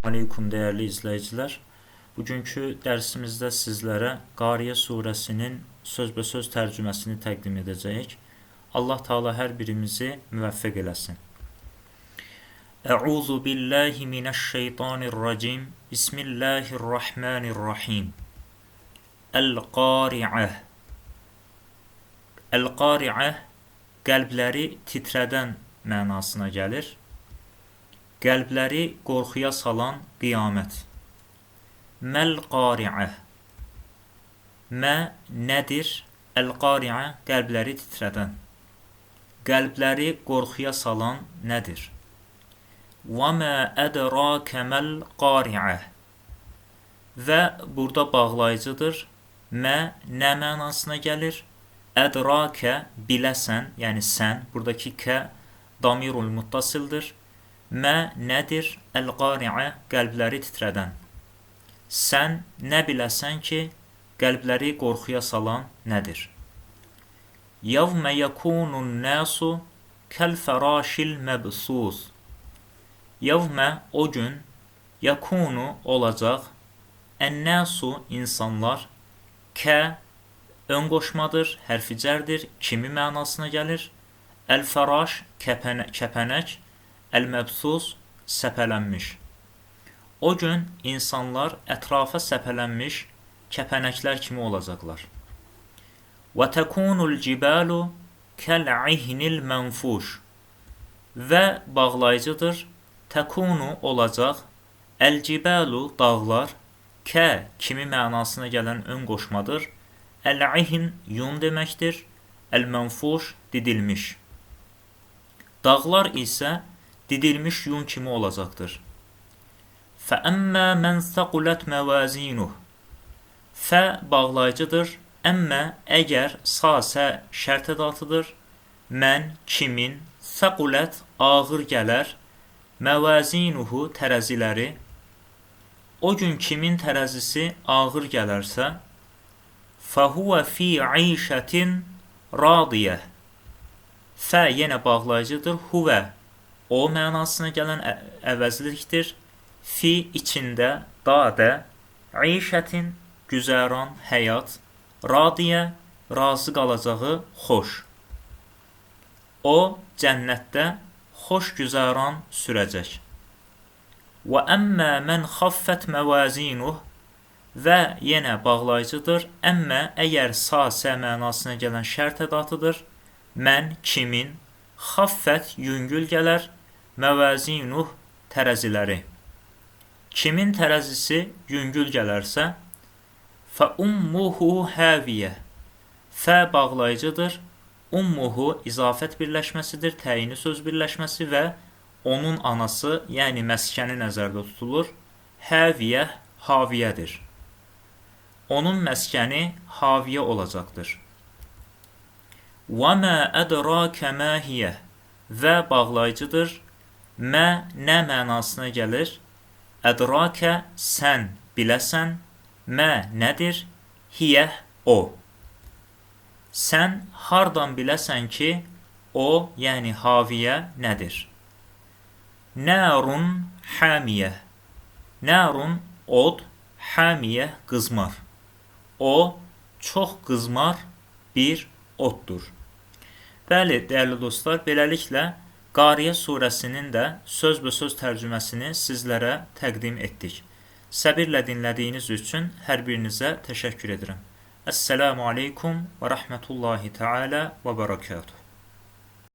Aleyküm değerli izleyiciler. Bugünkü dersimizde sizlere Qariyə suresinin sözbəsöz tərcüməsini təqdim edəcəyik. Allah Teala hər birimizi müvəffəq eləsin. Əuzu billahi minəşşeytanirracim. Bismillahirrahmanirrahim. Əl-Qari'ə. Əl-Qari'ə qəlbləri titrədən mənasına gəlir. Qəlbləri qorxuya salan qiyamət. Məl-Qari'ə. Mə nədir? Əl-Qari'ə qəlbləri titrədən. Qəlbləri qorxuya salan nədir? Və mə ədrəkə məl-Qari'ə. Və burada bağlayıcıdır. Mə nə mənasına gəlir? Ədrəkə biləsən, yəni sən. Buradakı kə damirul muttasildir. Mə nədir? Əl-Qari'ə qəlbləri titrədən. Sən nə biləsən ki, qəlbləri qorxuya salan nədir? Yevmə yəkunun nəsu kəl-fərashil məbsus. Yevmə o gün, yəkunu olacaq, ən-nəsu insanlar, kə ön qoşmadır, hərfi cərdir, kimi mənasına gəlir? Əl-fəraş kəpənək, əl-məbsus səpələnmiş. O gün insanlar ətrafa səpələnmiş kəpənəklər kimi olacaqlar. Və təkunul cibalu kəl-ihnil mənfuş. Və bağlayıcıdır. Təkunu olacaq. Əl-cibalu dağlar. Kə kimi mənasına gələn ön qoşmadır. Əl-ihn yun deməkdir. Əl-mənfuş didilmiş. Dağlar isə didilmiş yun kimi olacaqdır. Fəəmmə mən səqulət məvazinuh. Fə bağlayıcıdır. Əmmə əgər sasə şərt ədatıdır. Mən kimin səqulət ağır gələr. Məvazinuhu tərəziləri. O gün kimin tərəzisi ağır gələrsə. Fəhuvə fi işətin radiyyə. Fə yenə bağlayıcıdır. Huvə o mənasına gələn əvəzlikdir. Fi içində, dadə, işətin, güzəran, həyat, radiyə, razı qalacağı, xoş. O, cənnətdə xoş güzəran sürəcək. Və əmmə mən xaffət məvazinuh. Və yenə bağlayıcıdır. Əmmə əgər sasə mənasına gələn şərt ədatıdır. Mən kimin, xaffət yüngül gələr, məvazinuh tərəziləri. Kimin tərəzisi yüngül gələrsə, fə ummuhu həviyyə. Fə bağlayıcıdır. Ummuhu izafət birləşməsidir, təyini söz birləşməsi və onun anası, yəni məskəni nəzərdə tutulur. Həviyyə haviyədir. Onun məskəni haviyə olacaqdır. Və mə ədrəkə mə hiyyə. Və bağlayıcıdır. Mə nə mənasına gəlir? Ədrəkə sən biləsən. Mə nədir? Hiyyə o. Sən hardan biləsən ki, o, yəni haviyə nədir? Nərun həmiyyə. Nərun od, həmiyyə qızmar. O, çox qızmar bir oddur. Bəli, dəyərli dostlar, beləliklə Qariyə surəsinin də sözbəsöz tərcüməsini sizlərə təqdim etdik. Səbirlə dinlədiyiniz üçün hər birinizə təşəkkür edirəm. Əssəlamu aleykum və rəhmətullahi teala və bərəkatuhu.